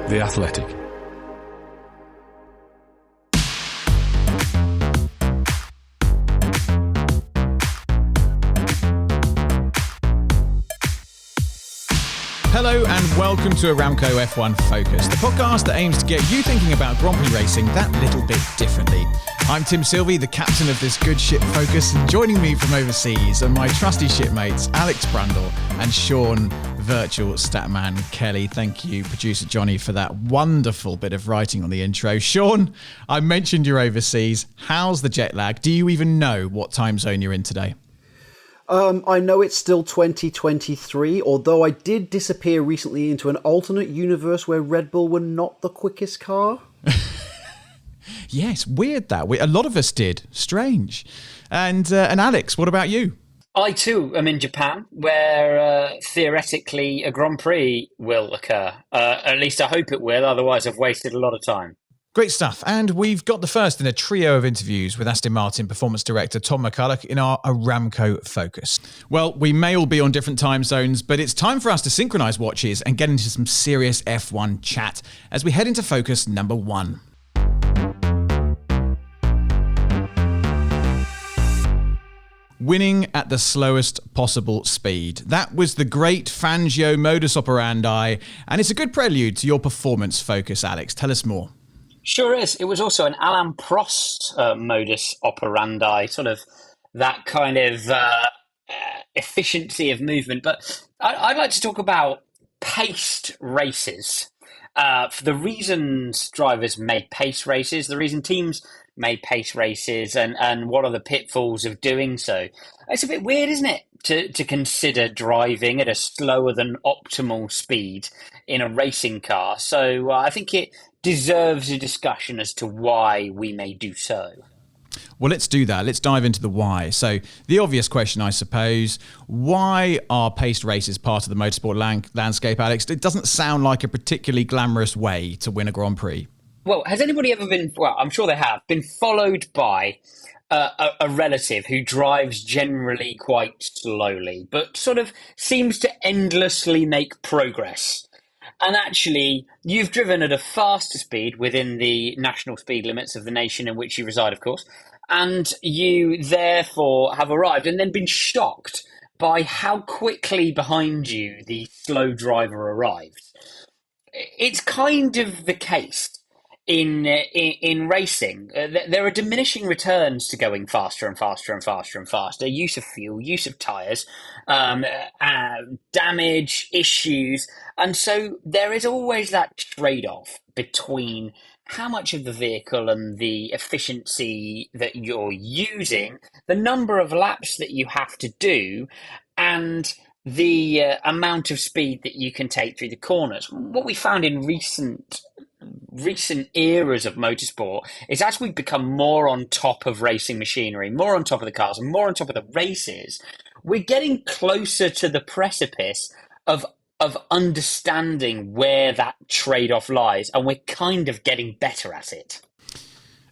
The Athletic. Hello and welcome to Aramco F1 Focus, the podcast that aims to get you thinking about Grand Prix racing that little bit differently. I'm Tim Silvey, the captain of this good ship Focus, and joining me from overseas are my trusty shipmates Alex Brundle and Sean Virtual Statman Kelly. Thank you, producer Johnny, for that wonderful bit of writing on the intro. Sean, I mentioned you're overseas. How's the jet lag? Do you even know what time zone you're in today? I know it's still 2023, although I did disappear recently into an alternate universe where Red Bull were not the quickest car. Yes, weird that. A lot of us did. Strange. And Alex, what about you? I too am in Japan, where theoretically a Grand Prix will occur. At least I hope it will, otherwise I've wasted a lot of time. Great stuff. And we've got the first in a trio of interviews with Aston Martin Performance Director Tom McCullough in our Aramco Focus. Well, we may all be on different time zones, but it's time for us to synchronise watches and get into some serious F1 chat as we head into Focus number 1. Winning at the slowest possible speed. That was the great Fangio modus operandi, and it's a good prelude to your performance focus, Alex. Tell us more. Sure is. It was also an Alain Prost modus operandi, sort of that kind of efficiency of movement. But I'd like to talk about paced races. For the reasons drivers made pace races, the reason teams made pace races, and what are the pitfalls of doing so. It's a bit weird, isn't it, to consider driving at a slower than optimal speed in a racing car. So I think it deserves a discussion as to why we may do so. Well, let's do that. Let's dive into the why. So the obvious question, I suppose, why are paced races part of the motorsport landscape, Alex? It doesn't sound like a particularly glamorous way to win a Grand Prix. Well, has anybody ever been, well, I'm sure they have, been followed by a relative who drives generally quite slowly, but sort of seems to endlessly make progress? And actually, you've driven at a faster speed within the national speed limits of the nation in which you reside, of course, and you therefore have arrived and then been shocked by how quickly behind you the slow driver arrived. It's kind of the case in racing. There are diminishing returns to going faster and faster and faster and faster. Use of fuel, use of tyres, damage, issues. And so there is always that trade-off between how much of the vehicle and the efficiency that you're using, the number of laps that you have to do, and the amount of speed that you can take through the corners. What we found in recent eras of motorsport is as we've become more on top of racing machinery, more on top of the cars, and more on top of the races, we're getting closer to the precipice of understanding where that trade-off lies, and we're kind of getting better at it.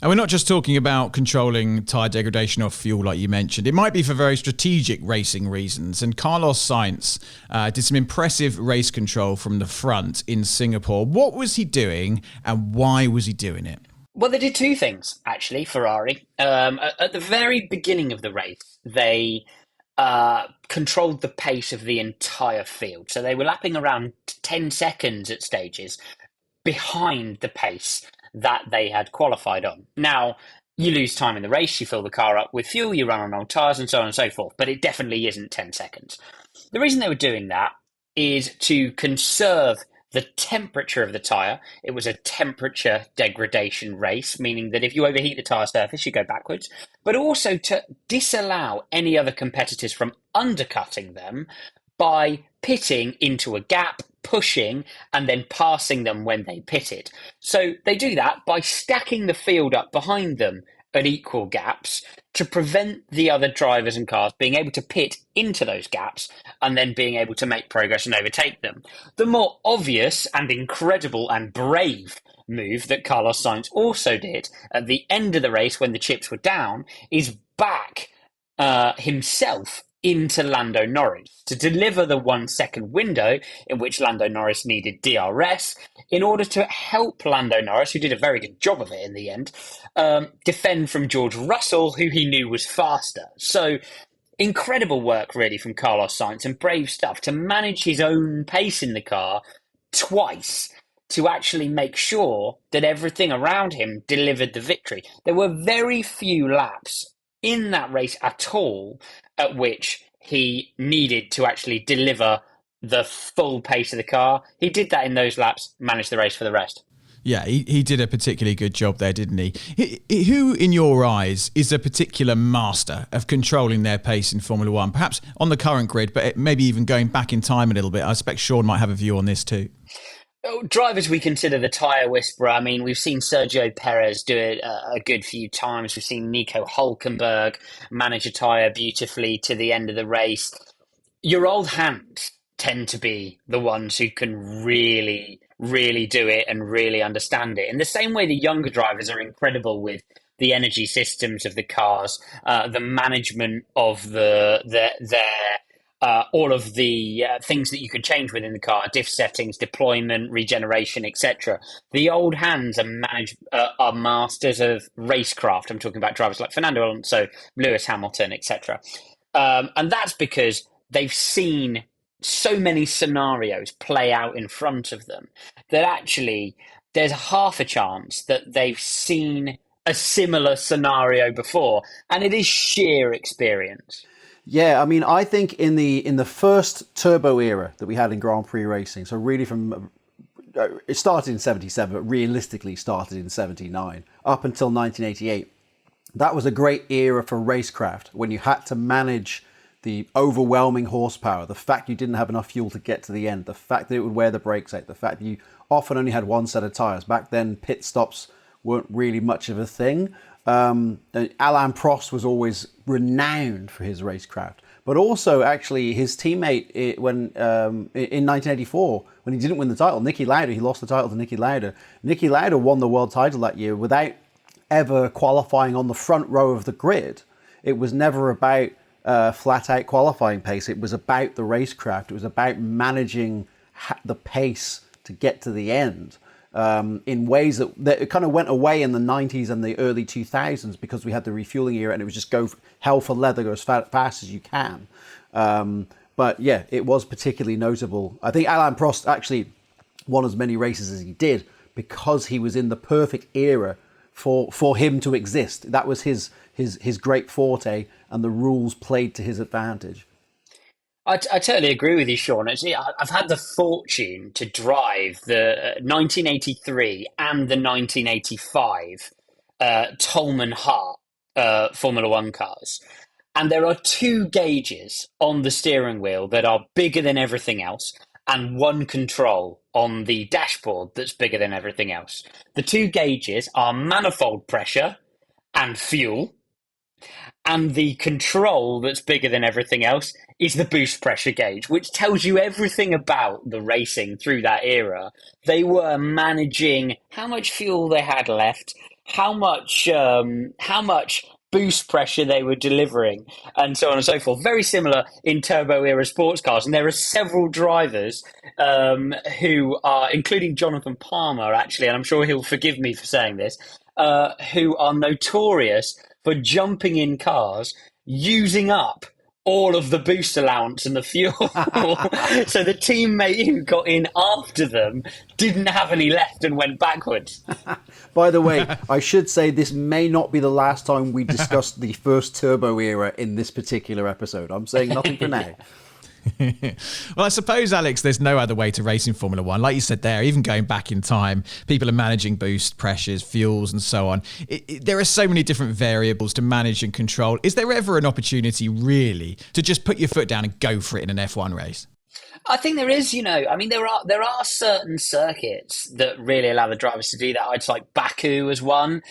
And we're not just talking about controlling tyre degradation or fuel, like you mentioned. It might be for very strategic racing reasons. And Carlos Sainz did some impressive race control from the front in Singapore. What was he doing and why was he doing it? Well, they did two things, actually, Ferrari. At the very beginning of the race, they controlled the pace of the entire field. So they were lapping around 10 seconds at stages behind the pace that they had qualified on. Now, you lose time in the race, you fill the car up with fuel, you run on old tyres and so on and so forth, but it definitely isn't 10 seconds. The reason they were doing that is to conserve the temperature of the tyre. It was a temperature degradation race, meaning that if you overheat the tyre surface, you go backwards, but also to disallow any other competitors from undercutting them by pitting into a gap, pushing, and then passing them when they pitted. So they do that by stacking the field up behind them at equal gaps to prevent the other drivers and cars being able to pit into those gaps and then being able to make progress and overtake them. The more obvious and incredible and brave move that Carlos Sainz also did at the end of the race when the chips were down is back himself into Lando Norris to deliver the 1 second window in which Lando Norris needed DRS in order to help Lando Norris, who did a very good job of it in the end, defend from George Russell, who he knew was faster. So incredible work really from Carlos Sainz, and brave stuff to manage his own pace in the car twice to actually make sure that everything around him delivered the victory. There were very few laps in that race at all at which he needed to actually deliver the full pace of the car. He did that in those laps, managed the race for the rest. Yeah, he did a particularly good job there, didn't he? Who, in your eyes, is a particular master of controlling their pace in Formula One? Perhaps on the current grid, but maybe even going back in time a little bit. I expect Sean might have a view on this too. Drivers we consider the tyre whisperer. I mean, we've seen Sergio Perez do it a good few times. We've seen Nico Hülkenberg manage a tyre beautifully to the end of the race. Your old hands tend to be the ones who can really, really do it and really understand it. In the same way, the younger drivers are incredible with the energy systems of the cars, the management of their all of the things that you could change within the car, diff settings, deployment, regeneration, etc. The old hands are masters of racecraft. I'm talking about drivers like Fernando Alonso, Lewis Hamilton, etc. And that's because they've seen so many scenarios play out in front of them that actually there's half a chance that they've seen a similar scenario before, and it is sheer experience. Yeah, I mean, I think in the first turbo era that we had in Grand Prix racing, so really from it started in 77, but realistically started in 79 up until 1988. That was a great era for racecraft when you had to manage the overwhelming horsepower, the fact you didn't have enough fuel to get to the end, the fact that it would wear the brakes out, the fact that you often only had one set of tyres. Back then, pit stops weren't really much of a thing. Alain Prost was always renowned for his racecraft, but also actually his teammate in 1984, when he didn't win the title, Niki Lauda, he lost the title to Niki Lauda. Niki Lauda won the world title that year without ever qualifying on the front row of the grid. It was never about flat out qualifying pace. It was about the racecraft. It was about managing the pace to get to the end. In ways that it kind of went away in the 90s and the early 2000s because we had the refueling era and it was just go hell for leather, go as fast as you can. But yeah, it was particularly notable. I think Alain Prost actually won as many races as he did because he was in the perfect era for him to exist. That was his great forte, and the rules played to his advantage. I totally agree with you, Sean. Actually, I've had the fortune to drive the 1983 and the 1985 Tolman Hart Formula One cars. And there are two gauges on the steering wheel that are bigger than everything else, and one control on the dashboard that's bigger than everything else. The two gauges are manifold pressure and fuel. And the control that's bigger than everything else is the boost pressure gauge, which tells you everything about the racing through that era. They were managing how much fuel they had left, how much boost pressure they were delivering, and so on and so forth. Very similar in turbo era sports cars. And there are several drivers who are, including Jonathan Palmer, actually, and I'm sure he'll forgive me for saying this, who are notorious for jumping in cars, using up all of the boost allowance and the fuel. So the teammate who got in after them didn't have any left and went backwards. By the way, I should say this may not be the last time we discuss the first turbo era in this particular episode. I'm saying nothing for now. Well, I suppose, Alex, there's no other way to race in Formula One. Like you said there, even going back in time, people are managing boost pressures, fuels and so on. There are so many different variables to manage and control. Is there ever an opportunity really to just put your foot down and go for it in an F1 race? I think there is, I mean, there are certain circuits that really allow the drivers to do that. I'd like Baku as one.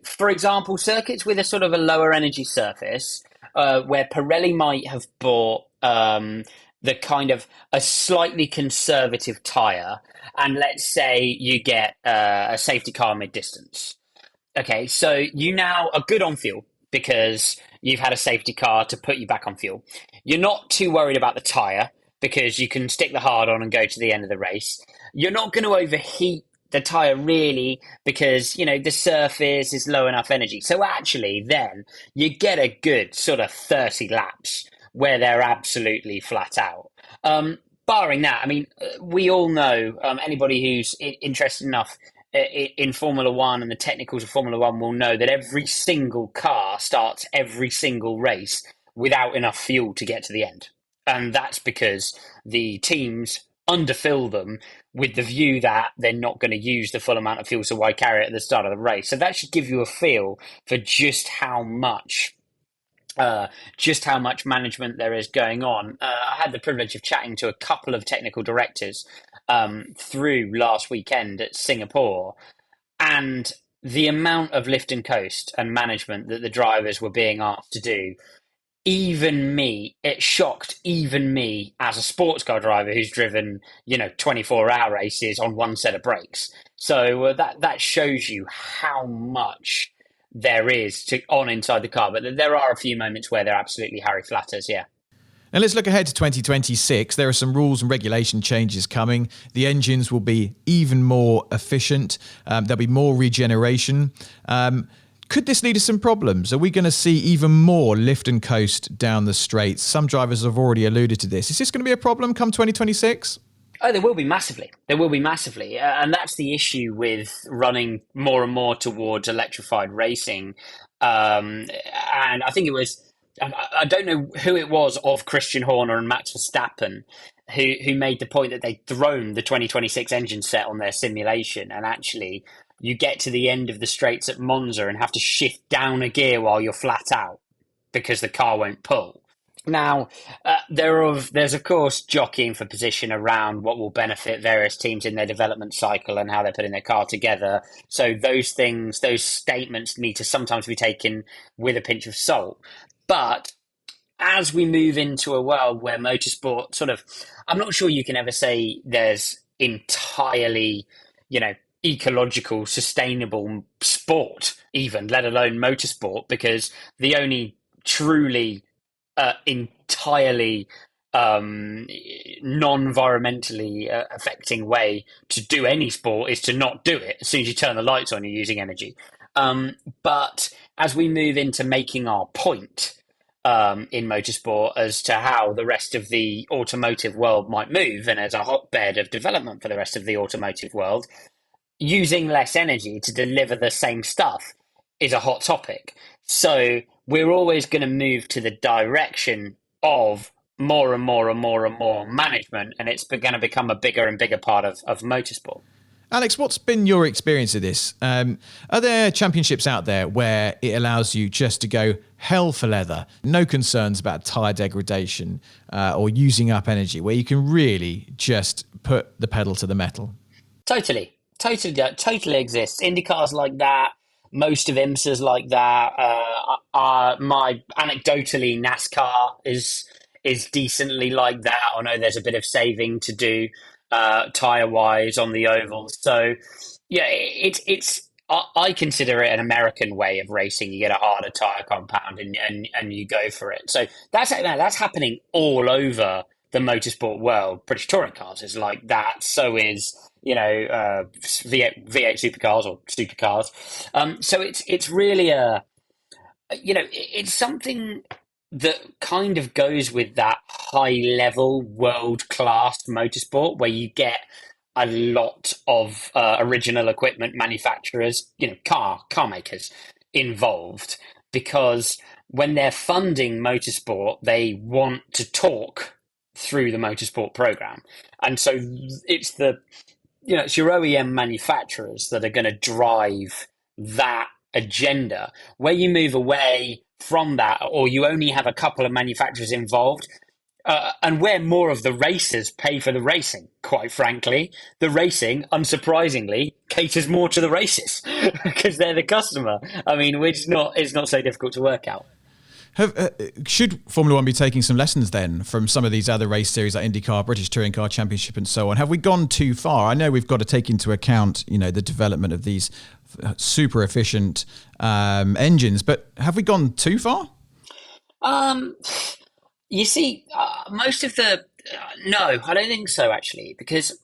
For example, circuits with a sort of a lower energy surface, where Pirelli might have bought the kind of a slightly conservative tyre, and let's say you get a safety car mid-distance. Okay, so you now are good on fuel because you've had a safety car to put you back on fuel. You're not too worried about the tyre because you can stick the hard on and go to the end of the race. You're not going to overheat the tyre really because, the surface is low enough energy. So actually then you get a good sort of 30 laps where they're absolutely flat out. Barring that, we all know, anybody who's interested enough in Formula One and the technicals of Formula One will know that every single car starts every single race without enough fuel to get to the end. And that's because the teams underfill them with the view that they're not going to use the full amount of fuel, so why carry it at the start of the race? So that should give you a feel for just how much management there is going on. I had the privilege of chatting to a couple of technical directors through last weekend at Singapore, and the amount of lift and coast and management that the drivers were being asked to do, it shocked even me as a sports car driver who's driven 24-hour races on one set of brakes. So that shows you how much there is on inside the car, but there are a few moments where they're absolutely Harry Flatters, yeah. And let's look ahead to 2026. There are some rules and regulation changes coming. The engines will be even more efficient. There'll be more regeneration. Could this lead to some problems? Are we going to see even more lift and coast down the straights? Some drivers have already alluded to this. Is this going to be a problem come 2026? Oh, there will be massively. And that's the issue with running more and more towards electrified racing. And I think it was, I don't know who it was of Christian Horner and Max Verstappen who made the point that they'd thrown the 2026 engine set on their simulation. And actually, you get to the end of the straights at Monza and have to shift down a gear while you're flat out because the car won't pull. Now, there's, of course, jockeying for position around what will benefit various teams in their development cycle and how they're putting their car together. So those statements need to sometimes be taken with a pinch of salt. But as we move into a world where motorsport I'm not sure you can ever say there's entirely, ecological, sustainable sport, even, let alone motorsport, because the only truly entirely non-environmentally affecting way to do any sport is to not do it. As soon as you turn the lights on, you're using energy. But as we move into making our point in motorsport as to how the rest of the automotive world might move, and as a hotbed of development for the rest of the automotive world, using less energy to deliver the same stuff is a hot topic. So we're always going to move to the direction of more and more and more and more management, and it's going to become a bigger and bigger part of motorsport. Alex, what's been your experience of this? Are there championships out there where it allows you just to go hell for leather, no concerns about tyre degradation or using up energy, where you can really just put the pedal to the metal? Totally exists. IndyCar's like that. Most of IMSA's like that. My anecdotally, NASCAR is decently like that. I know there's a bit of saving to do tyre wise on the ovals. So yeah, I consider it an American way of racing. You get a harder tyre compound and you go for it. So that's happening all over the motorsport world. British touring cars is like that. So is V8 supercars or supercars. So it's really it's something that kind of goes with that high level world class motorsport where you get a lot of original equipment manufacturers, car makers involved, because when they're funding motorsport, they want to talk through the motorsport program. And so it's it's your OEM manufacturers that are going to drive that agenda. Where you move away from that, or you only have a couple of manufacturers involved, and where more of the racers pay for the racing, quite frankly, the racing, unsurprisingly, caters more to the races because they're the customer. It's not so difficult to work out. Should Formula One be taking some lessons then from some of these other race series like IndyCar, British Touring Car Championship and so on? Have we gone too far? I know we've got to take into account, the development of these super efficient engines, but have we gone too far? Um, you see, most of the no, I don't think so actually, because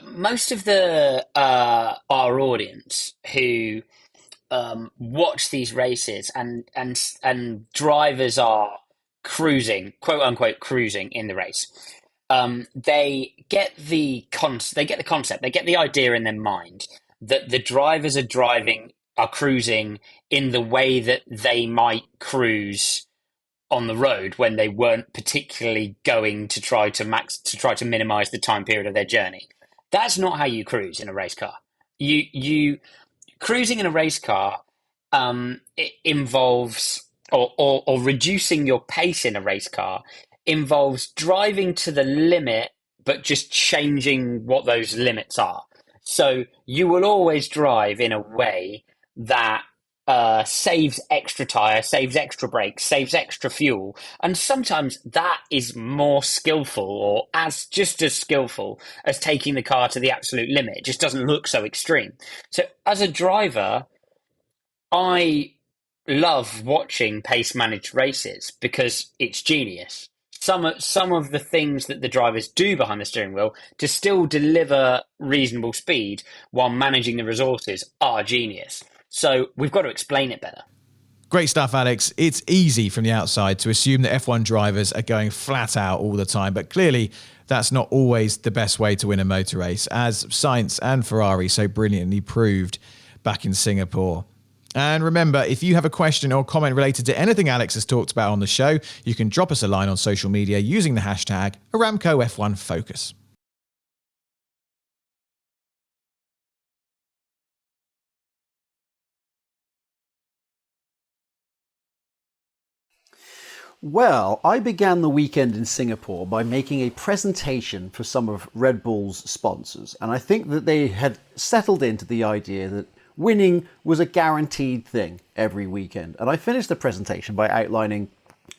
most of the our audience who watch these races and drivers are cruising, quote unquote, cruising in the race. They get they get the concept, they get the idea in their mind that the drivers are cruising in the way that they might cruise on the road when they weren't particularly going to try to minimize the time period of their journey. That's not how you cruise in a race car. You cruising in a race car it involves or reducing your pace in a race car involves driving to the limit, but just changing what those limits are. So you will always drive in a way that saves extra tire, saves extra brakes, saves extra fuel, and sometimes that is more skillful or just as skillful as taking the car to the absolute limit. It just doesn't look so extreme. So as a driver, I love watching pace managed races because it's genius. Some of the things that the drivers do behind the steering wheel to still deliver reasonable speed while managing the resources are genius. So we've got to explain it better. Great stuff, Alex. It's easy from the outside to assume that F1 drivers are going flat out all the time, but clearly that's not always the best way to win a motor race, as Sainz and Ferrari so brilliantly proved back in Singapore. And remember, if you have a question or comment related to anything Alex has talked about on the show, you can drop us a line on social media using the hashtag Aramco F1 Focus. Well, I began the weekend in Singapore by making a presentation for some of Red Bull's sponsors, and I think that they had settled into the idea that winning was a guaranteed thing every weekend. And I finished the presentation by outlining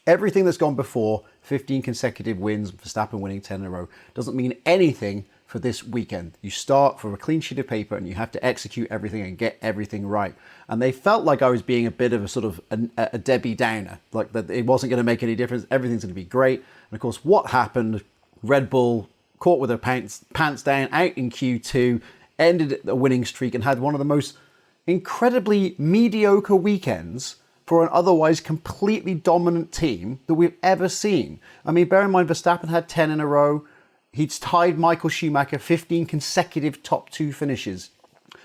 everything that's gone before. 15 consecutive wins, Verstappen winning 10 in a row, doesn't mean anything for this weekend. You start from a clean sheet of paper and you have to execute everything and get everything right. And they felt like I was being a bit of a sort of a Debbie Downer, like that it wasn't going to make any difference, everything's going to be great. And of course, what happened? Red Bull caught with their pants down, out in Q2, ended a winning streak and had one of the most incredibly mediocre weekends for an otherwise completely dominant team that we've ever seen. I mean, bear in mind, Verstappen had 10 in a row. He'd tied Michael Schumacher, 15 consecutive top 2 finishes.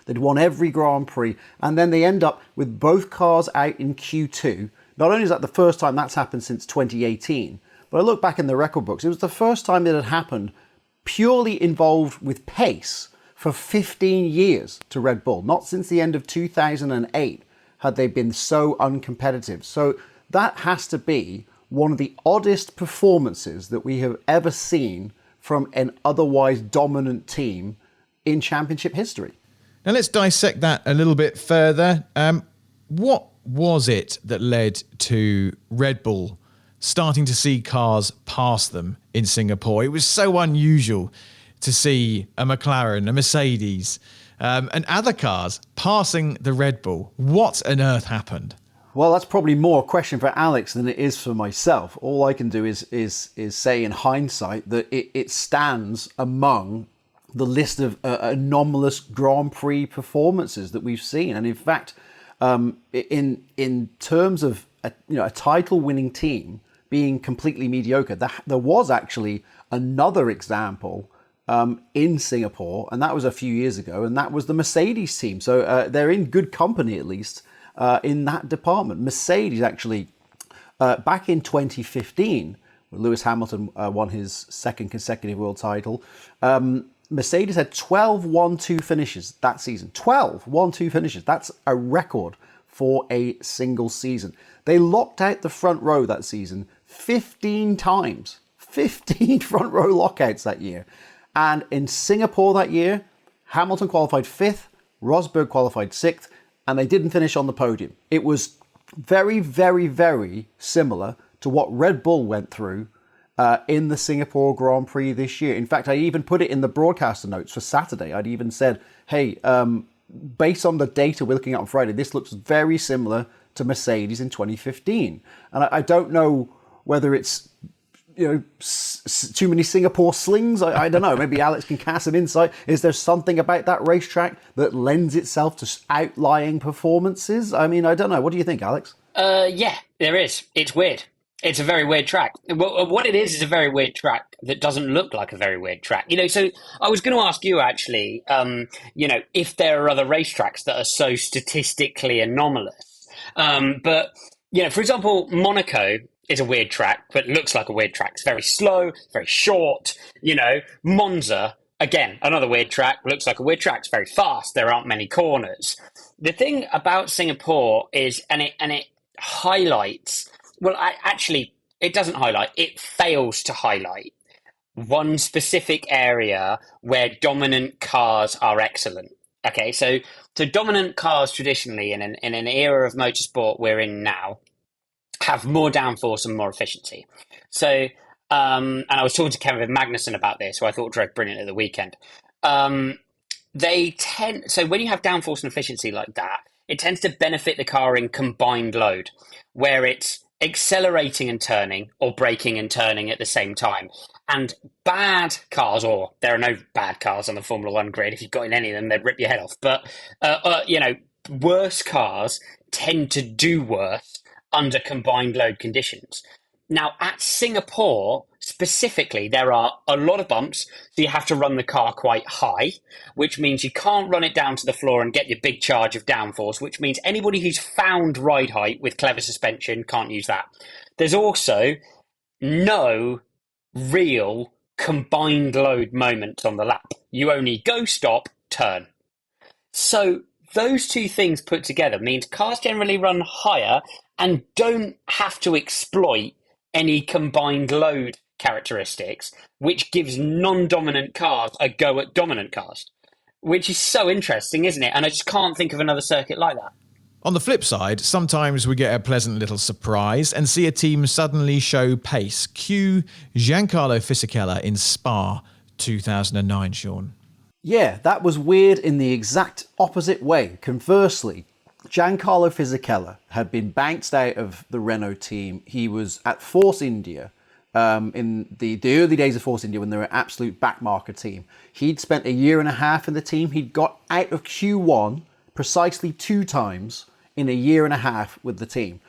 They'd won every Grand Prix, and then they end up with both cars out in Q2. Not only is that the first time that's happened since 2018, but I look back in the record books, it was the first time it had happened purely involved with pace for 15 years to Red Bull. Not since the end of 2008 had they been so uncompetitive. So that has to be one of the oddest performances that we have ever seen from an otherwise dominant team in championship history. Now let's dissect that a little bit further. What was it that led to Red Bull starting to see cars pass them in Singapore? It was so unusual to see a McLaren, a Mercedes, and other cars passing the Red Bull. What on earth happened? Well, that's probably more a question for Alex than it is for myself. All I can do is say in hindsight that it stands among the list of anomalous Grand Prix performances that we've seen. And in fact, in terms of a title-winning team being completely mediocre, there was actually another example in Singapore, and that was a few years ago, and that was the Mercedes team. So they're in good company, at least, in that department. Mercedes actually, back in 2015, when Lewis Hamilton won his second consecutive world title, Mercedes had 12 1-2 finishes that season. 12 1-2 finishes. That's a record for a single season. They locked out the front row that season 15 times. 15 front row lockouts that year. And in Singapore that year, Hamilton qualified 5th, Rosberg qualified 6th, and they didn't finish on the podium. It was very, very, very similar to what Red Bull went through in the Singapore Grand Prix this year. In fact, I even put it in the broadcaster notes for Saturday. I'd even said, hey, based on the data we're looking at on Friday, this looks very similar to Mercedes in 2015. And I don't know whether it's too many Singapore slings. I don't know. Maybe Alex can cast some insight. Is there something about that racetrack that lends itself to outlying performances? I mean, I don't know. What do you think, Alex? Yeah, there is. It's weird. It's a very weird track. What it is a very weird track that doesn't look like a very weird track. So I was going to ask you actually, if there are other racetracks that are so statistically anomalous. But for example, Monaco is a weird track, but looks like a weird track. It's very slow, very short. Monza, again, another weird track, looks like a weird track. It's very fast. There aren't many corners. The thing about Singapore is, and it highlights, it doesn't highlight, it fails to highlight one specific area where dominant cars are excellent. Okay, so dominant cars traditionally in an era of motorsport we're in now have more downforce and more efficiency. So, and I was talking to Kevin Magnussen about this, who I thought drove brilliant at the weekend. So when you have downforce and efficiency like that, it tends to benefit the car in combined load, where it's accelerating and turning or braking and turning at the same time. And bad cars, or there are no bad cars on the Formula One grid. If you've got in any of them, they'd rip your head off. But, worse cars tend to do worse under combined load conditions. Now, at Singapore, specifically, there are a lot of bumps, so you have to run the car quite high, which means you can't run it down to the floor and get your big charge of downforce, which means anybody who's found ride height with clever suspension can't use that. There's also no real combined load moment on the lap. You only go, stop, turn. So those two things put together means cars generally run higher and don't have to exploit any combined load characteristics, which gives non-dominant cars a go at dominant cars, which is so interesting, isn't it? And I just can't think of another circuit like that. On the flip side, sometimes we get a pleasant little surprise and see a team suddenly show pace. Cue Giancarlo Fisichella in Spa 2009, Sean. Yeah, that was weird in the exact opposite way. Conversely, Giancarlo Fisichella had been bounced out of the Renault team. He was at Force India in the early days of Force India when they were an absolute backmarker team. He'd spent a year and a half in the team. He'd got out of Q1 precisely 2 times in a year and a half with the team.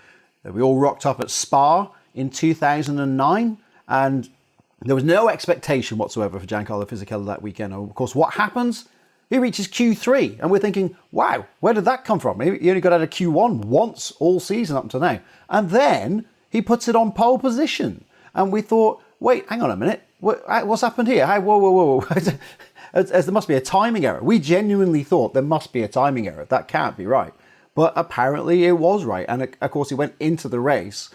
We all rocked up at Spa in 2009, and there was no expectation whatsoever for Giancarlo Fisichella that weekend. And of course, what happens? He reaches Q3, and we're thinking, wow, where did that come from? He only got out of Q1 once all season up to now. And then he puts it on pole position. And we thought, wait, hang on a minute. What's happened here? Whoa. There must be a timing error. We genuinely thought there must be a timing error. That can't be right. But apparently it was right. And of course, he went into the race,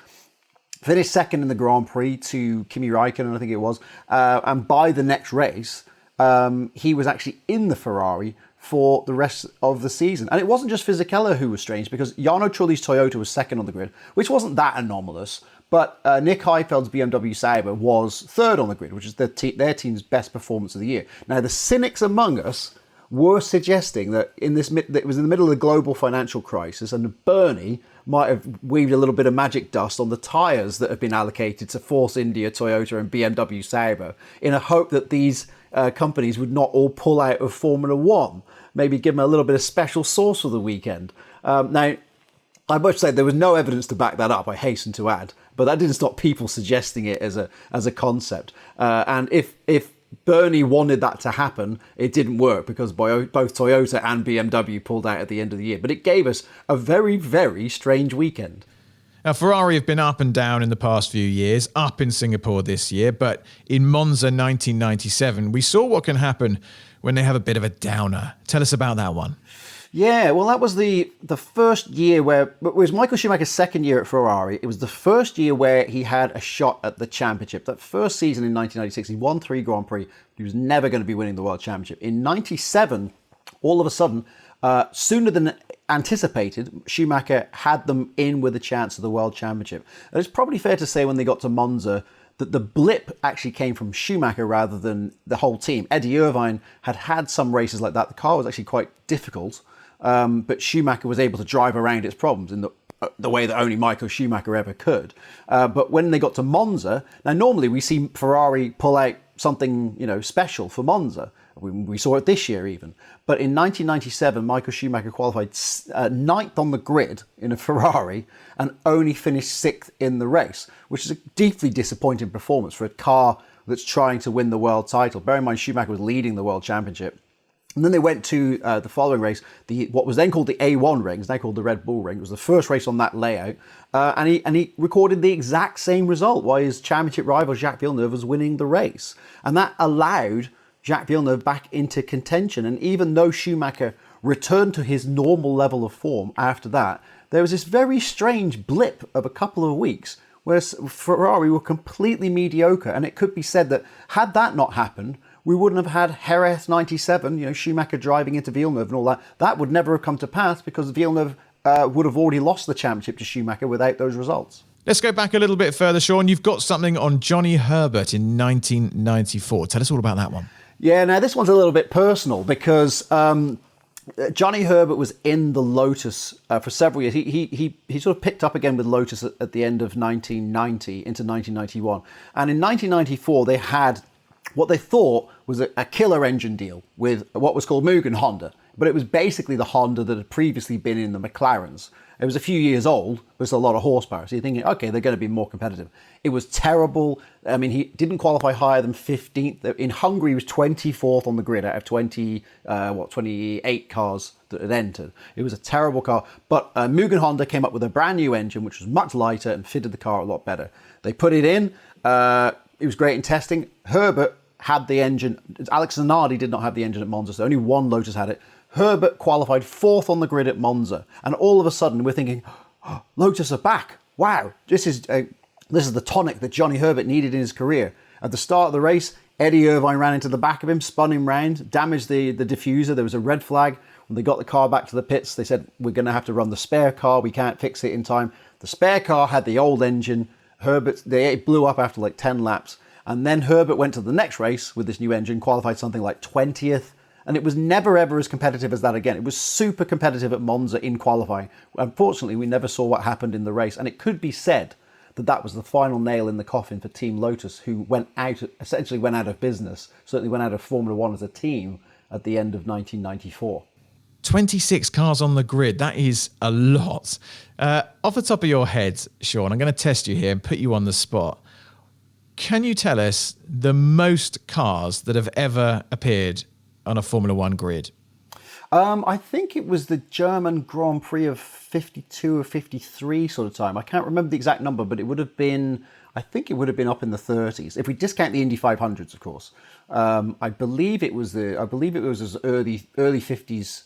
finished second in the Grand Prix to Kimi Räikkönen, I think it was. And by the next race, he was actually in the Ferrari for the rest of the season. And it wasn't just Fisichella who was strange, because Jarno Trulli's Toyota was second on the grid, which wasn't that anomalous. But Nick Heifeld's BMW Sauber was third on the grid, which is their team's best performance of the year. Now, the cynics among us were suggesting that that it was in the middle of the global financial crisis, and Bernie might have weaved a little bit of magic dust on the tyres that have been allocated to Force India, Toyota and BMW Sauber in a hope that these companies would not all pull out of Formula One, maybe give them a little bit of special sauce for the weekend. Now, I must say there was no evidence to back that up, I hasten to add, but that didn't stop people suggesting it as a concept. And if Bernie wanted that to happen, it didn't work, because both Toyota and BMW pulled out at the end of the year. But it gave us a very, very strange weekend. Now, Ferrari have been up and down in the past few years, up in Singapore this year, but in Monza 1997, we saw what can happen when they have a bit of a downer. Tell us about that one. Yeah, well, that was the first year where, it was Michael Schumacher's second year at Ferrari. It was the first year where he had a shot at the championship. That first season in 1996, he won 3 Grand Prix. He was never going to be winning the World Championship. In 97, all of a sudden, sooner than anticipated, Schumacher had them in with a chance of the World Championship. And it's probably fair to say when they got to Monza that the blip actually came from Schumacher rather than the whole team. Eddie Irvine had some races like that. The car was actually quite difficult, but Schumacher was able to drive around its problems in the way that only Michael Schumacher ever could. But when they got to Monza, now normally we see Ferrari pull out something, special for Monza. We saw it this year even. But in 1997, Michael Schumacher qualified ninth on the grid in a Ferrari and only finished sixth in the race, which is a deeply disappointing performance for a car that's trying to win the world title. Bear in mind, Schumacher was leading the world championship. And then they went to the following race, what was then called the A1 ring, is now called the Red Bull ring. It was the first race on that layout. And he recorded the exact same result, while his championship rival Jacques Villeneuve was winning the race. And that allowed Jacques Villeneuve back into contention. And even though Schumacher returned to his normal level of form after that, there was this very strange blip of a couple of weeks where Ferrari were completely mediocre. And it could be said that had that not happened, we wouldn't have had Jerez 97, Schumacher driving into Villeneuve and all that. That would never have come to pass because Villeneuve would have already lost the championship to Schumacher without those results. Let's go back a little bit further, Sean. You've got something on Johnny Herbert in 1994. Tell us all about that one. Yeah, now this one's a little bit personal because Johnny Herbert was in the Lotus for several years. He sort of picked up again with Lotus at the end of 1990 into 1991. And in 1994, they had what they thought was a killer engine deal with what was called Mugen Honda. But it was basically the Honda that had previously been in the McLarens. It was a few years old, but it's a lot of horsepower. So you're thinking, okay, they're going to be more competitive. It was terrible. I mean, he didn't qualify higher than 15th. In Hungary, he was 24th on the grid out of 28 cars that had entered. It was a terrible car. But Mugen Honda came up with a brand new engine, which was much lighter and fitted the car a lot better. They put it in. It was great in testing. Herbert had the engine. Alex Zanardi did not have the engine at Monza, so only one Lotus had it. Herbert qualified fourth on the grid at Monza. And all of a sudden, we're thinking, oh, Lotus are back. Wow, this is the tonic that Johnny Herbert needed in his career. At the start of the race, Eddie Irvine ran into the back of him, spun him round, damaged the diffuser. There was a red flag. When they got the car back to the pits, they said, we're going to have to run the spare car. We can't fix it in time. The spare car had the old engine. It blew up after like 10 laps. And then Herbert went to the next race with this new engine, qualified something like 20th. And it was never, ever as competitive as that again. It was super competitive at Monza in qualifying. Unfortunately, we never saw what happened in the race. And it could be said that that was the final nail in the coffin for Team Lotus, who essentially went out of business, certainly went out of Formula One as a team at the end of 1994. 26 cars on the grid. That is a lot. Off the top of your head, Sean, I'm going to test you here and put you on the spot. Can you tell us the most cars that have ever appeared on a Formula One grid? I think it was the German Grand Prix of 52 or 53 sort of time. I can't remember the exact number, but it would have been, I think it would have been up in the 30s. If we discount the Indy 500s, of course. I believe it was as early 50s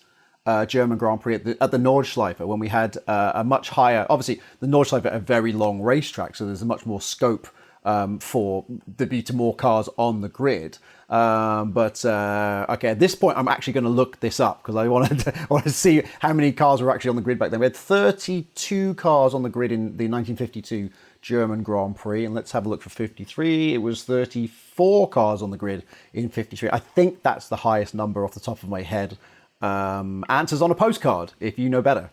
German Grand Prix at the Nordschleife, when we had a much higher, obviously the Nordschleife a very long racetrack, so there's a much more scope for there be more cars on the grid. Okay, at this point, I'm actually going to look this up because I want to see how many cars were actually on the grid back then. We had 32 cars on the grid in the 1952 German Grand Prix, and let's have a look for 53. It was 34 cars on the grid in 53. I think that's the highest number off the top of my head. Answers on a postcard if you know better.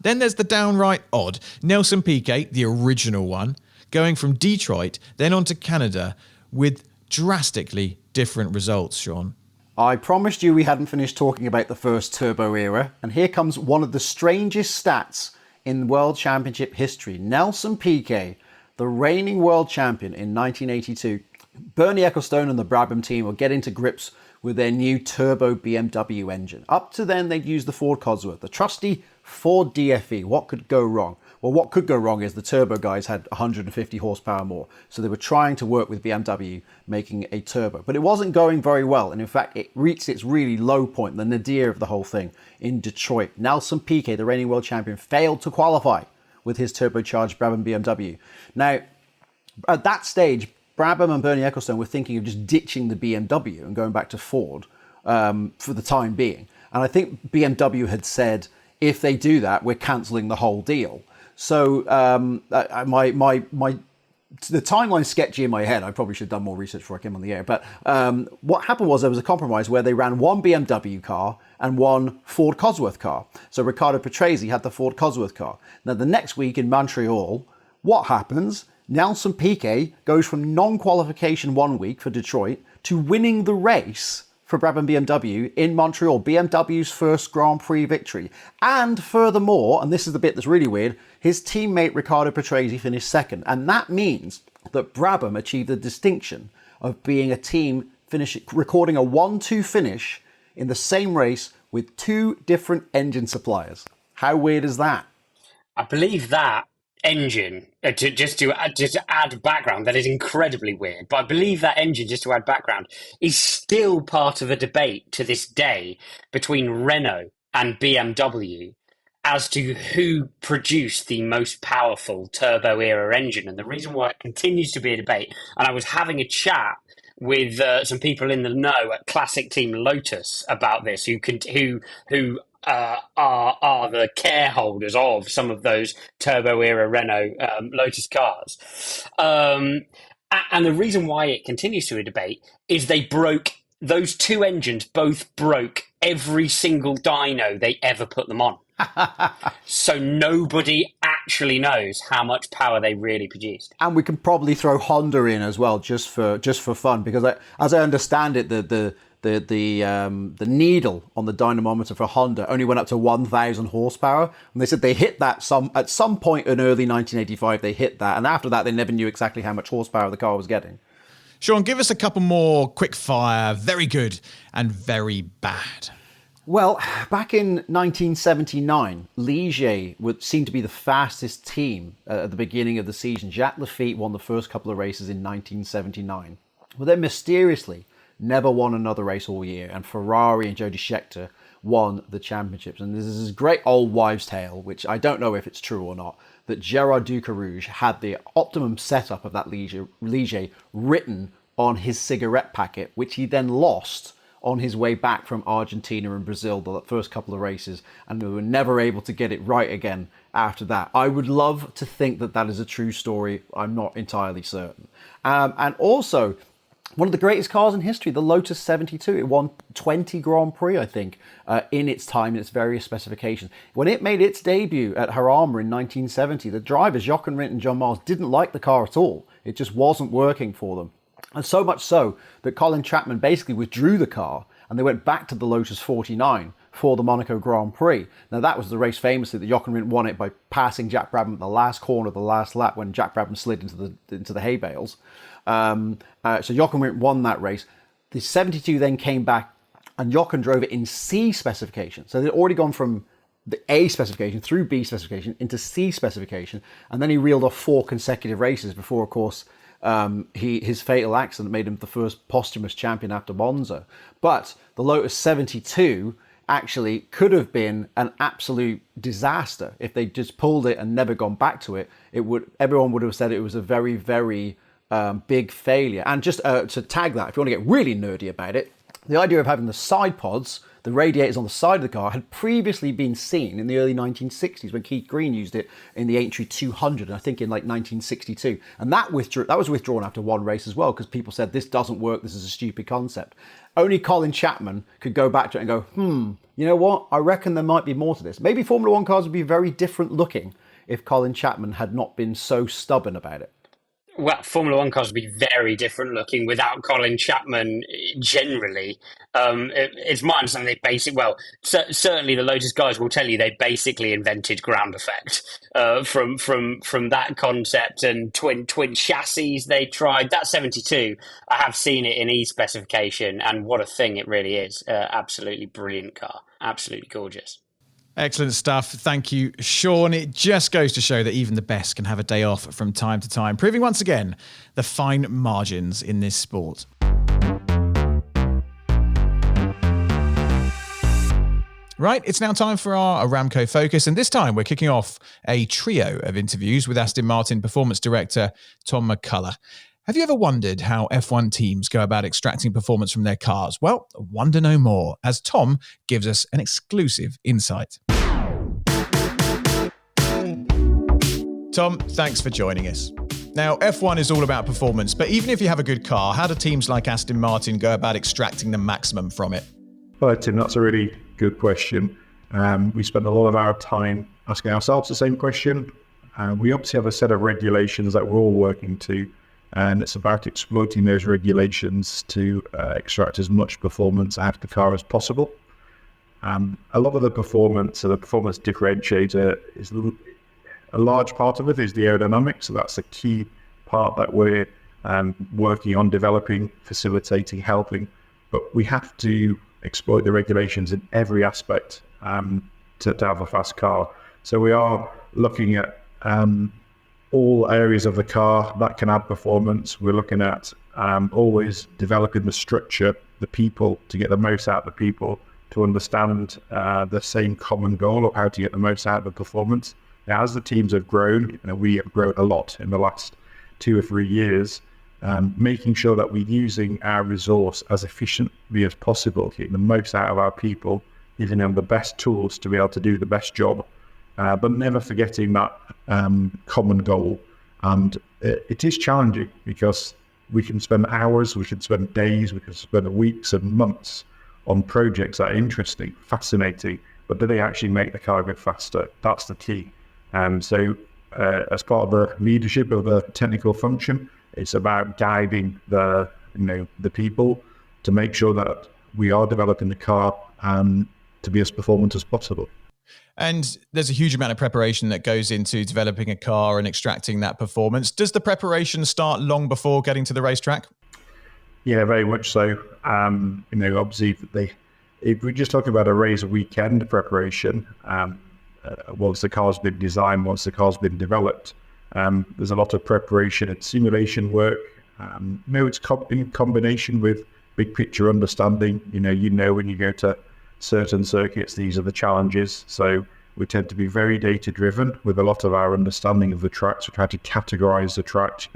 Then there's the downright odd Nelson Piquet, the original one, going from Detroit, then on to Canada with drastically different results, Sean. I promised you we hadn't finished talking about the first turbo era, and here comes one of the strangest stats in World Championship history. Nelson Piquet, the reigning world champion in 1982, Bernie Ecclestone and the Brabham team will get into grips with their new turbo BMW engine. Up to then, they'd used the Ford Cosworth, the trusty Ford DFE. What could go wrong? Well, what could go wrong is the turbo guys had 150 horsepower more. So they were trying to work with BMW making a turbo. But it wasn't going very well. And in fact, it reached its really low point, the nadir of the whole thing, in Detroit. Nelson Piquet, the reigning world champion, failed to qualify with his turbocharged Brabham BMW. Now, at that stage, Brabham and Bernie Ecclestone were thinking of just ditching the BMW and going back to Ford for the time being. And I think BMW had said, if they do that, we're cancelling the whole deal. So my the timeline's sketchy in my head. I probably should have done more research before I came on the air. But what happened was there was a compromise where they ran one BMW car and one Ford Cosworth car. So Riccardo Patrese had the Ford Cosworth car. Now, the next week in Montreal, what happens? Nelson Piquet goes from non-qualification 1 week for Detroit to winning the race for Brabham BMW in Montreal, BMW's first Grand Prix victory. And furthermore, and this is the bit that's really weird, his teammate Riccardo Patrese finished second. And that means that Brabham achieved the distinction of being a team recording a 1-2 finish in the same race with two different engine suppliers. How weird is that? I believe that engine, just to add background, that is incredibly weird, but I believe that engine, just to add background, is still part of a debate to this day between Renault and BMW as to who produced the most powerful turbo era engine. And the reason why it continues to be a debate, and I was having a chat with some people in the know at Classic Team Lotus about this, who are the careholders of some of those turbo era Renault Lotus cars. And the reason why it continues to a debate is those two engines both broke every single dyno they ever put them on. So nobody actually knows how much power they really produced. And we can probably throw Honda in as well, just for fun, because as I understand it, the needle on the dynamometer for Honda only went up to 1,000 horsepower, and they said they hit that at some point in early 1985. They hit that, and after that, they never knew exactly how much horsepower the car was getting. Sean, give us a couple more quick fire, very good and very bad. Well, back in 1979, Ligier seemed to be the fastest team at the beginning of the season. Jacques Lafitte won the first couple of races in 1979. Well, then mysteriously never won another race all year, and Ferrari and Jody Scheckter won the championships. And there's this great old wives' tale, which I don't know if it's true or not, that Gerard Ducarouge had the optimum setup of that Ligier written on his cigarette packet, which he then lost on his way back from Argentina and Brazil, the first couple of races, and we were never able to get it right again after that. I would love to think that that is a true story. I'm not entirely certain. And also, one of the greatest cars in history, the Lotus 72. It won 20 Grand Prix, I think, in its time, in its various specifications. When it made its debut at Jarama in 1970, the drivers, Jochen Rindt and John Miles, didn't like the car at all. It just wasn't working for them. And so much so that Colin Chapman basically withdrew the car and they went back to the Lotus 49 for the Monaco Grand Prix. Now, that was the race famously that Jochen Rindt won it by passing Jack Brabham at the last corner of the last lap when Jack Brabham slid into the hay bales. So Jochen Rindt won that race. The 72 then came back and Jochen drove it in C specification. So they'd already gone from the A specification through B specification into C specification. And then he reeled off 4 consecutive races before, of course, his fatal accident made him the first posthumous champion after Monza. But the Lotus 72 actually could have been an absolute disaster if they just pulled it and never gone back to it. Everyone would have said it was a very, very big failure. And just to tag that, if you want to get really nerdy about it, the idea of having the side pods, the radiators on the side of the car, had previously been seen in the early 1960s when Keith Green used it in the Aintree 200, I think in like 1962. And that was withdrawn after one race as well, because people said, this doesn't work, this is a stupid concept. Only Colin Chapman could go back to it and go, you know what, I reckon there might be more to this. Maybe Formula One cars would be very different looking if Colin Chapman had not been so stubborn about it. Well, Formula One cars would be very different looking without Colin Chapman generally. It's my understanding certainly the Lotus guys will tell you they basically invented ground effect from that concept, and twin chassis they tried. That 72, I have seen it in E specification, and what a thing it really is. Absolutely brilliant car. Absolutely gorgeous. Excellent stuff. Thank you, Sean. It just goes to show that even the best can have a day off from time to time, proving once again the fine margins in this sport. Right, it's now time for our Aramco Focus, and this time we're kicking off a trio of interviews with Aston Martin Performance Director Tom McCullough. Have you ever wondered how F1 teams go about extracting performance from their cars? Well, wonder no more, as Tom gives us an exclusive insight. Tom, thanks for joining us. Now, F1 is all about performance, but even if you have a good car, how do teams like Aston Martin go about extracting the maximum from it? Well, Tim, that's a really good question. We spend a lot of our time asking ourselves the same question. We obviously have a set of regulations that we're all working to, and it's about exploiting those regulations to extract as much performance out of the car as possible. A lot of the performance, so the performance differentiator, is a large part of it is the aerodynamics. So that's a key part that we're working on developing, facilitating, helping. But we have to exploit the regulations in every aspect to have a fast car. So we are looking at all areas of the car that can add performance. We're looking at always developing the structure, the people, to get the most out of the people, to understand the same common goal of how to get the most out of the performance. Now, as the teams have grown, we have grown a lot in the last 2 or 3 years, making sure that we're using our resource as efficiently as possible, getting the most out of our people, giving them the best tools to be able to do the best job, but never forgetting that common goal. And it is challenging because we can spend hours, we can spend days, we can spend weeks and months on projects that are interesting, fascinating, but do they actually make the car go faster? That's the key. So as part of the leadership of the technical function, it's about guiding the people to make sure that we are developing the car to be as performant as possible. And there's a huge amount of preparation that goes into developing a car and extracting that performance. Does the preparation start long before getting to the racetrack? Yeah, very much so. Obviously, if we just talk about a race weekend preparation, once the car's been designed, once the car's been developed, there's a lot of preparation and simulation work. It's in combination with big picture understanding. When you go to certain circuits, these are the challenges. So we tend to be very data driven with a lot of our understanding of the tracks. We try to categorize the tracks.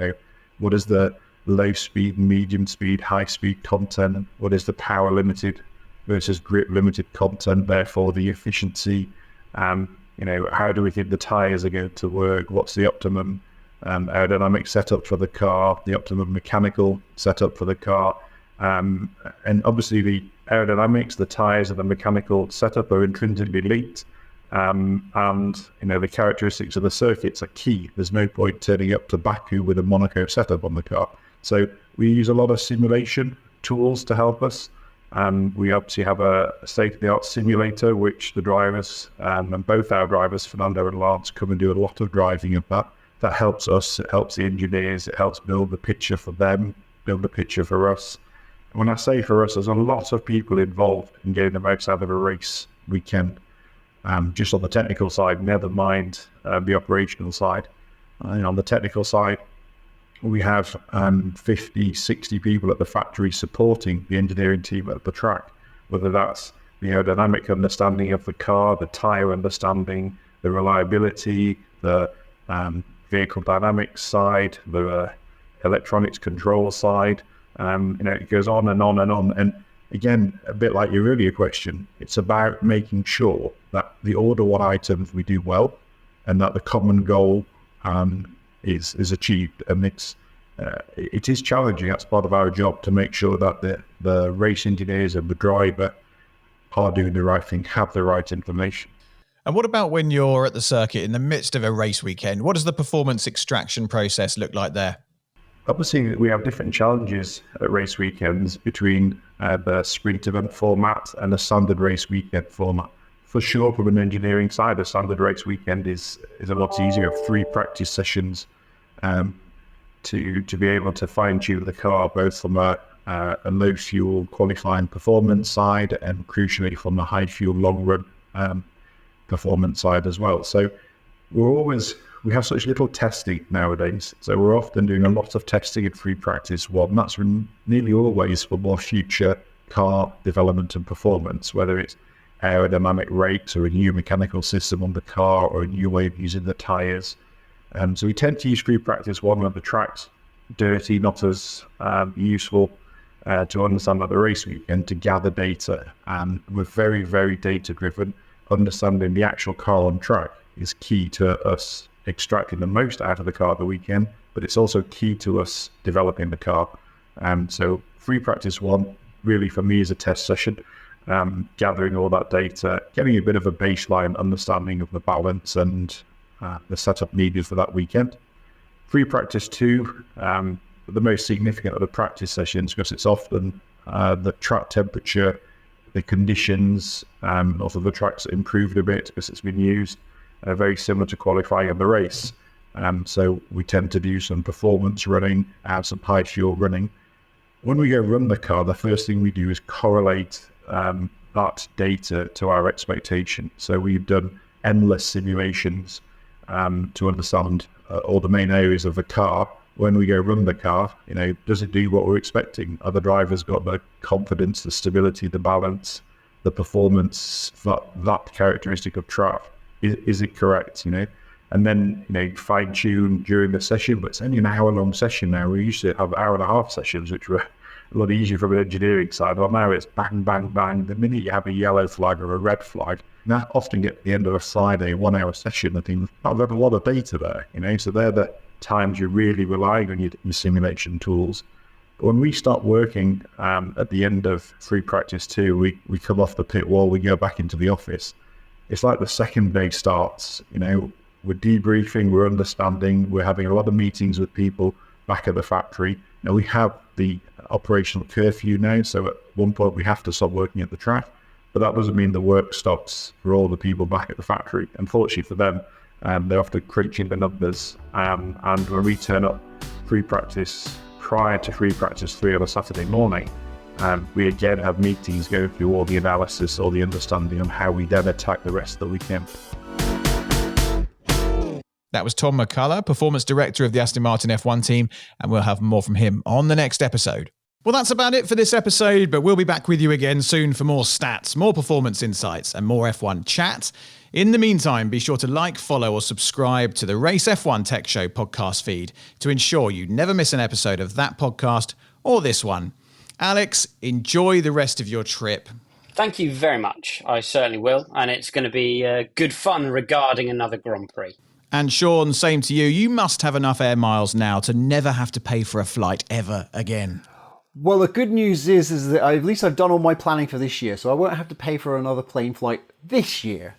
What is the low speed, medium speed, high speed content? What is the power limited versus grip limited content? Therefore, the efficiency. How do we think the tires are going to work? What's the optimum aerodynamic setup for the car? The optimum mechanical setup for the car? And obviously the aerodynamics, the tires and the mechanical setup are intrinsically linked. And the characteristics of the circuits are key. There's no point turning up to Baku with a Monaco setup on the car. So we use a lot of simulation tools to help us. We obviously have a state-of-the-art simulator, which the drivers, and both our drivers, Fernando and Lance, come and do a lot of driving of that. That helps us, it helps the engineers, it helps build the picture for them, build the picture for us. And when I say for us, there's a lot of people involved in getting the most out of a race weekend. Just on the technical side, never mind the operational side. On the technical side, we have 50, 60 people at the factory supporting the engineering team at the track, whether that's the aerodynamic understanding of the car, the tyre understanding, the reliability, the vehicle dynamics side, the electronics control side. It goes on and on and on. And again, a bit like your earlier question, it's about making sure that the order one items we do well and that the common goal is achieved. And it is challenging. That's part of our job, to make sure that the race engineers and the driver are doing the right thing, have the right information. And what about when you're at the circuit in the midst of a race weekend? What does the performance extraction process look like there? Obviously, we have different challenges at race weekends between the sprint event format and the standard race weekend format. For sure, from an engineering side, a standard race weekend is a lot easier. 3 practice sessions to be able to fine-tune the car, both from a low fuel qualifying performance side and crucially from the high fuel long run performance side as well. So we have such little testing nowadays, so we're often doing a lot of testing in free practice one. That's nearly always for more future car development and performance, whether it's aerodynamic rates or a new mechanical system on the car or a new way of using the tires. So we tend to use free practice one when the track's dirty, not as useful to understand at the race weekend, to gather data. And we're very, very data driven. Understanding the actual car on track is key to us extracting the most out of the car the weekend but it's also key to us developing the car. So free practice 1 really for me is a test session, gathering all that data, getting a bit of a baseline understanding of the balance and the setup needed for that weekend. Free practice 2, the most significant of the practice sessions, because it's often the track temperature, the conditions, also the track's improved a bit because it's been used, very similar to qualifying and the race. So we tend to do some performance running, some high fuel running. When we go run the car, the first thing we do is correlate that data to our expectation. So we've done endless simulations to understand all the main areas of the car. When we go run the car, does it do what we're expecting? Are the drivers got the confidence, the stability, the balance, the performance, that characteristic of track? Is it correct? And then fine tune during the session, but it's only an hour-long session now. We used to have hour-and-a-half sessions, which were a lot easier from an engineering side. Well, now it's bang, bang, bang. The minute you have a yellow flag or a red flag, that often get to the end of a Friday 1 hour session. I think I've got a lot of data there. So they're the times you're really relying on your simulation tools. But when we start working at the end of free practice 2, we come off the pit wall, we go back into the office. It's like the second day starts. We're debriefing, we're understanding, we're having a lot of meetings with people back at the factory. We have the operational curfew now, so at one point we have to stop working at the track, but that doesn't mean the work stops for all the people back at the factory. Unfortunately for them, they're often crunching the numbers, and when we turn up free practice prior to free practice 3 on a Saturday morning, we again have meetings going through all the analysis, all the understanding on how we then attack the rest of the weekend. That was Tom McCullough, Performance Director of the Aston Martin F1 team, and we'll have more from him on the next episode. Well, that's about it for this episode, but we'll be back with you again soon for more stats, more performance insights, and more F1 chat. In the meantime, be sure to like, follow, or subscribe to the Race F1 Tech Show podcast feed to ensure you never miss an episode of that podcast or this one. Alex, enjoy the rest of your trip. Thank you very much. I certainly will, and it's going to be good fun regarding another Grand Prix. And Sean, same to you. You must have enough air miles now to never have to pay for a flight ever again. Well, the good news is that at least I've done all my planning for this year, so I won't have to pay for another plane flight this year.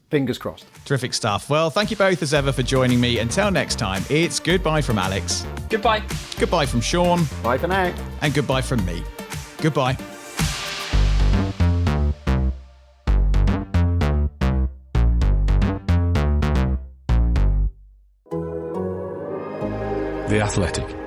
Fingers crossed. Terrific stuff. Well, thank you both as ever for joining me. Until next time, it's goodbye from Alex. Goodbye. Goodbye from Sean. Bye for now. And goodbye from me. Goodbye. The Athletic.